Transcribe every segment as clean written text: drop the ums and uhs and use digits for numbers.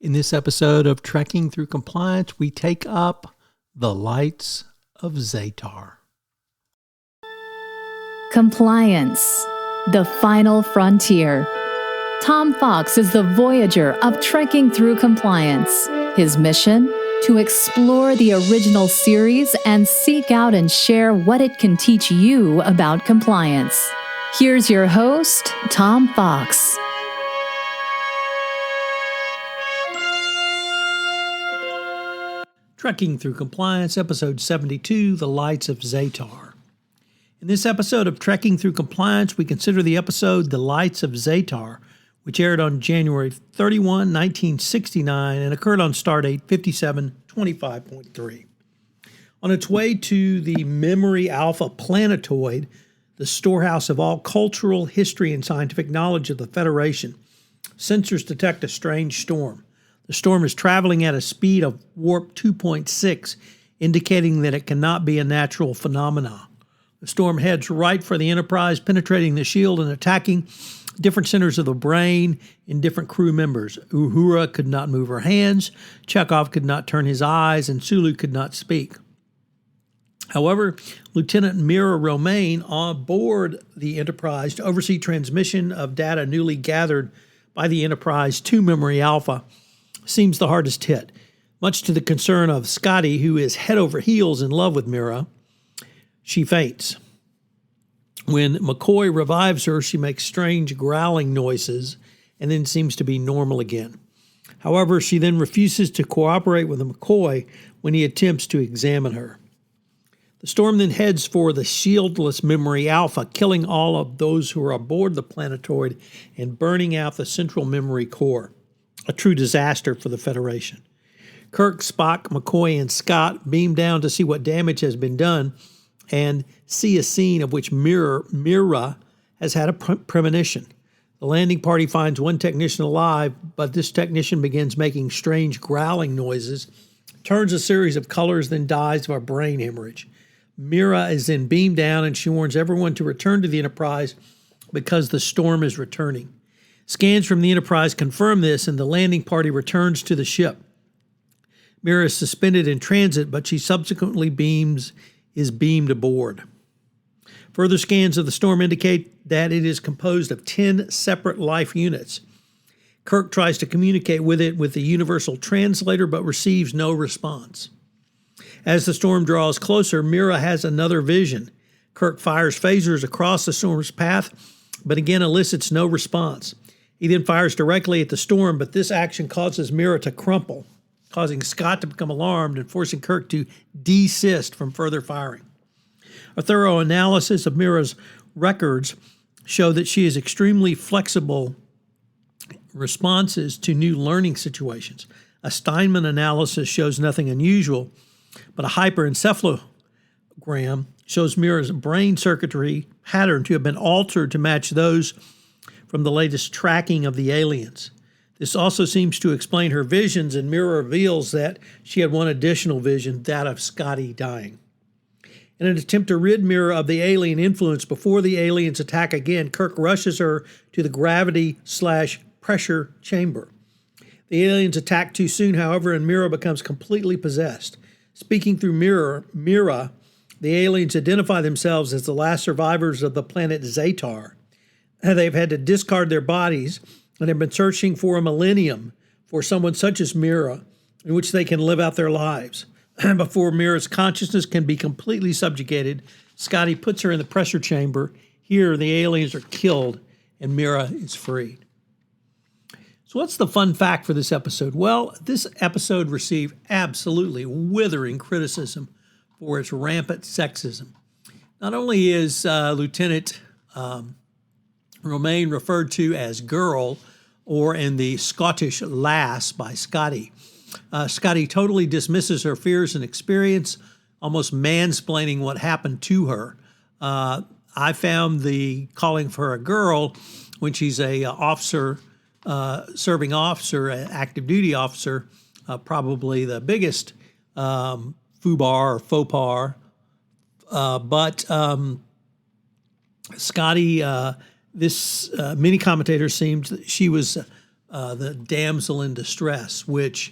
In this episode of Trekking Through Compliance, we take up the Lights of Zetar. Compliance, the final frontier. Tom Fox is the voyager of Trekking Through Compliance. His mission? To explore the original series and seek out and share what it can teach you about compliance. Here's your host, Tom Fox. Trekking Through Compliance, Episode 72, The Lights of Zetar. In this episode of Trekking Through Compliance, we consider the episode The Lights of Zetar, which aired on January 31, 1969, and occurred on stardate 5725.3. On its way to the Memory Alpha planetoid, the storehouse of all cultural, history, and scientific knowledge of the Federation, sensors detect a strange storm. The storm is traveling at a speed of warp 2.6, indicating that it cannot be a natural phenomenon. The storm heads right for the Enterprise, penetrating the shield and attacking different centers of the brain in different crew members. Uhura could not move her hands, Chekhov could not turn his eyes, and Sulu could not speak. However, Lieutenant Mira Romaine on board the Enterprise to oversee transmission of data newly gathered by the Enterprise to Memory Alpha seems the hardest hit, much to the concern of Scotty, who is head over heels in love with Mira. She faints. When McCoy revives her, she makes strange growling noises and then seems to be normal again. However, she then refuses to cooperate with McCoy when he attempts to examine her. The storm then heads for the shieldless Memory Alpha, killing all of those who are aboard the planetoid and burning out the central memory core. A true disaster for the Federation. Kirk, Spock, McCoy, and Scott beam down to see what damage has been done and see a scene of which Mira has had a premonition. The landing party finds one technician alive, but this technician begins making strange growling noises, turns a series of colors, then dies of a brain hemorrhage. Mira is then beamed down, and she warns everyone to return to the Enterprise because the storm is returning. Scans from the Enterprise confirm this, and the landing party returns to the ship. Mira is suspended in transit, but she subsequently is beamed aboard. Further scans of the storm indicate that it is composed of 10 separate life units. Kirk tries to communicate with it with the universal translator, but receives no response. As the storm draws closer, Mira has another vision. Kirk fires phasers across the storm's path, but again elicits no response. He then fires directly at the storm, but this action causes Mira to crumple, causing Scott to become alarmed and forcing Kirk to desist from further firing. A thorough analysis of Mira's records show that she has extremely flexible responses to new learning situations. A Steinman analysis shows nothing unusual, but a hyperencephalogram shows Mira's brain circuitry pattern to have been altered to match those from the latest tracking of the aliens. This also seems to explain her visions, and Mira reveals that she had one additional vision, that of Scotty dying. In an attempt to rid Mira of the alien influence before the aliens attack again, Kirk rushes her to the gravity/pressure chamber. The aliens attack too soon, however, and Mira becomes completely possessed. Speaking through Mira, the aliens identify themselves as the last survivors of the planet Zetar. They've had to discard their bodies and have been searching for a millennium for someone such as Mira in which they can live out their lives. Before Mira's consciousness can be completely subjugated, Scotty puts her in the pressure chamber. Here, the aliens are killed and Mira is freed. So what's the fun fact for this episode? Well, this episode received absolutely withering criticism for its rampant sexism. Not only is Lieutenant Romaine referred to as girl, or in the Scottish lass by Scotty. Scotty totally dismisses her fears and experience, almost mansplaining what happened to her. I found the calling for her a girl when she's a officer, serving officer, an active duty officer, probably the biggest foobar or faux pas. But Scotty, many commentators seemed she was the damsel in distress, which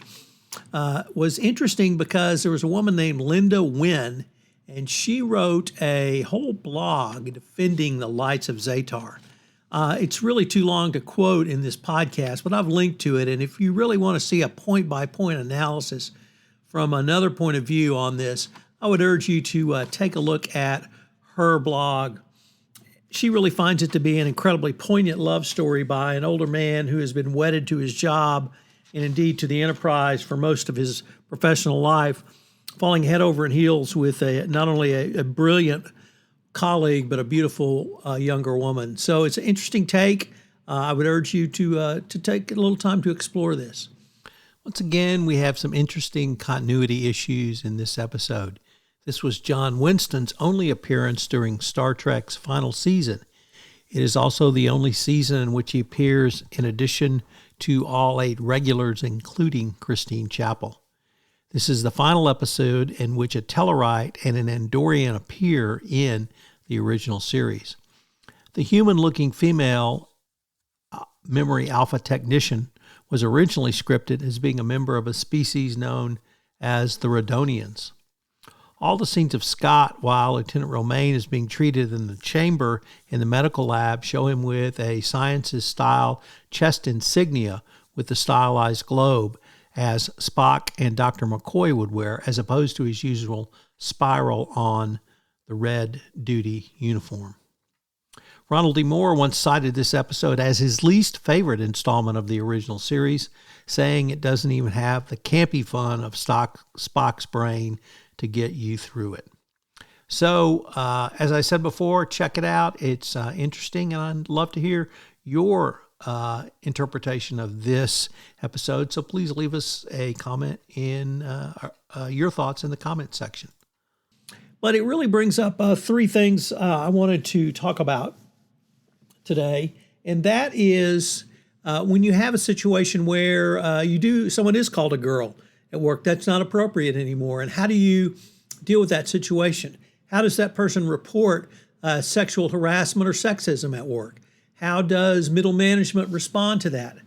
was interesting because there was a woman named Linda Wynn, and she wrote a whole blog defending the Lights of Zetar. It's really too long to quote in this podcast, but I've linked to it. And if you really want to see a point-by-point analysis from another point of view on this, I would urge you to take a look at her blog. She really finds it to be an incredibly poignant love story by an older man who has been wedded to his job and indeed to the enterprise for most of his professional life, falling head over heels with not only a brilliant colleague, but a beautiful younger woman. So it's an interesting take. I would urge you to take a little time to explore this. Once again, we have some interesting continuity issues in this episode. This was John Winston's only appearance during Star Trek's final season. It is also the only season in which he appears in addition to all 8 regulars, including Christine Chappell. This is the final episode in which a Tellarite and an Andorian appear in the original series. The human-looking female memory alpha technician was originally scripted as being a member of a species known as the Redonians. All the scenes of Scott while Lieutenant Romaine is being treated in the chamber in the medical lab show him with a scientist-style chest insignia with the stylized globe, as Spock and Dr. McCoy would wear, as opposed to his usual spiral on the red duty uniform. Ronald D. Moore once cited this episode as his least favorite installment of the original series, saying it doesn't even have the campy fun of Spock's brain to get you through it. So, as I said before, check it out. It's interesting, and I'd love to hear your interpretation of this episode. So please leave us a comment in your thoughts in the comment section. But it really brings up 3 things I wanted to talk about today, and that is when you have a situation where someone is called a girl at work, that's not appropriate anymore. And how do you deal with that situation? How does that person report sexual harassment or sexism at work? How does middle management respond to that?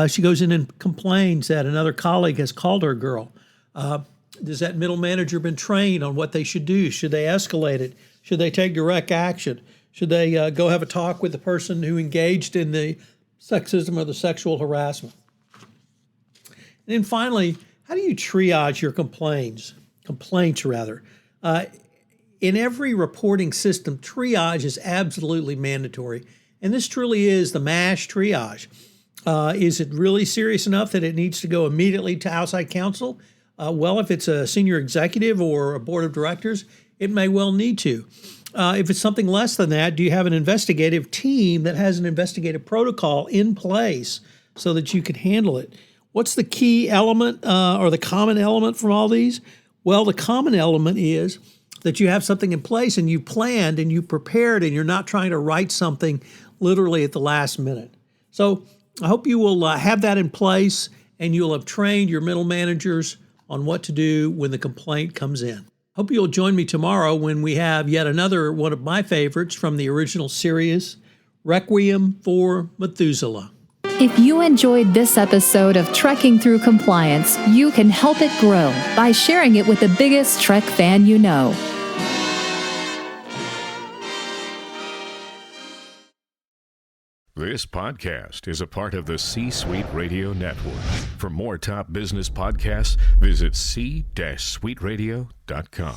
She goes in and complains that another colleague has called her a girl. Does that middle manager been trained on what they should do? Should they escalate it? Should they take direct action? Should they go have a talk with the person who engaged in the sexism or the sexual harassment? And then finally, how do you triage your complaints? In every reporting system, triage is absolutely mandatory. And this truly is the MASH triage. Is it really serious enough that it needs to go immediately to outside counsel? Well, if it's a senior executive or a board of directors, it may well need to. If it's something less than that, do you have an investigative team that has an investigative protocol in place so that you can handle it? What's the key element or the common element from all these? Well, the common element is that you have something in place and you planned and you prepared and you're not trying to write something literally at the last minute. So I hope you will have that in place and you'll have trained your middle managers on what to do when the complaint comes in. Hope you'll join me tomorrow when we have yet another one of my favorites from the original series, Requiem for Methuselah. If you enjoyed this episode of Trekking Through Compliance, you can help it grow by sharing it with the biggest Trek fan you know. This podcast is a part of the C-Suite Radio Network. For more top business podcasts, visit c-suiteradio.com.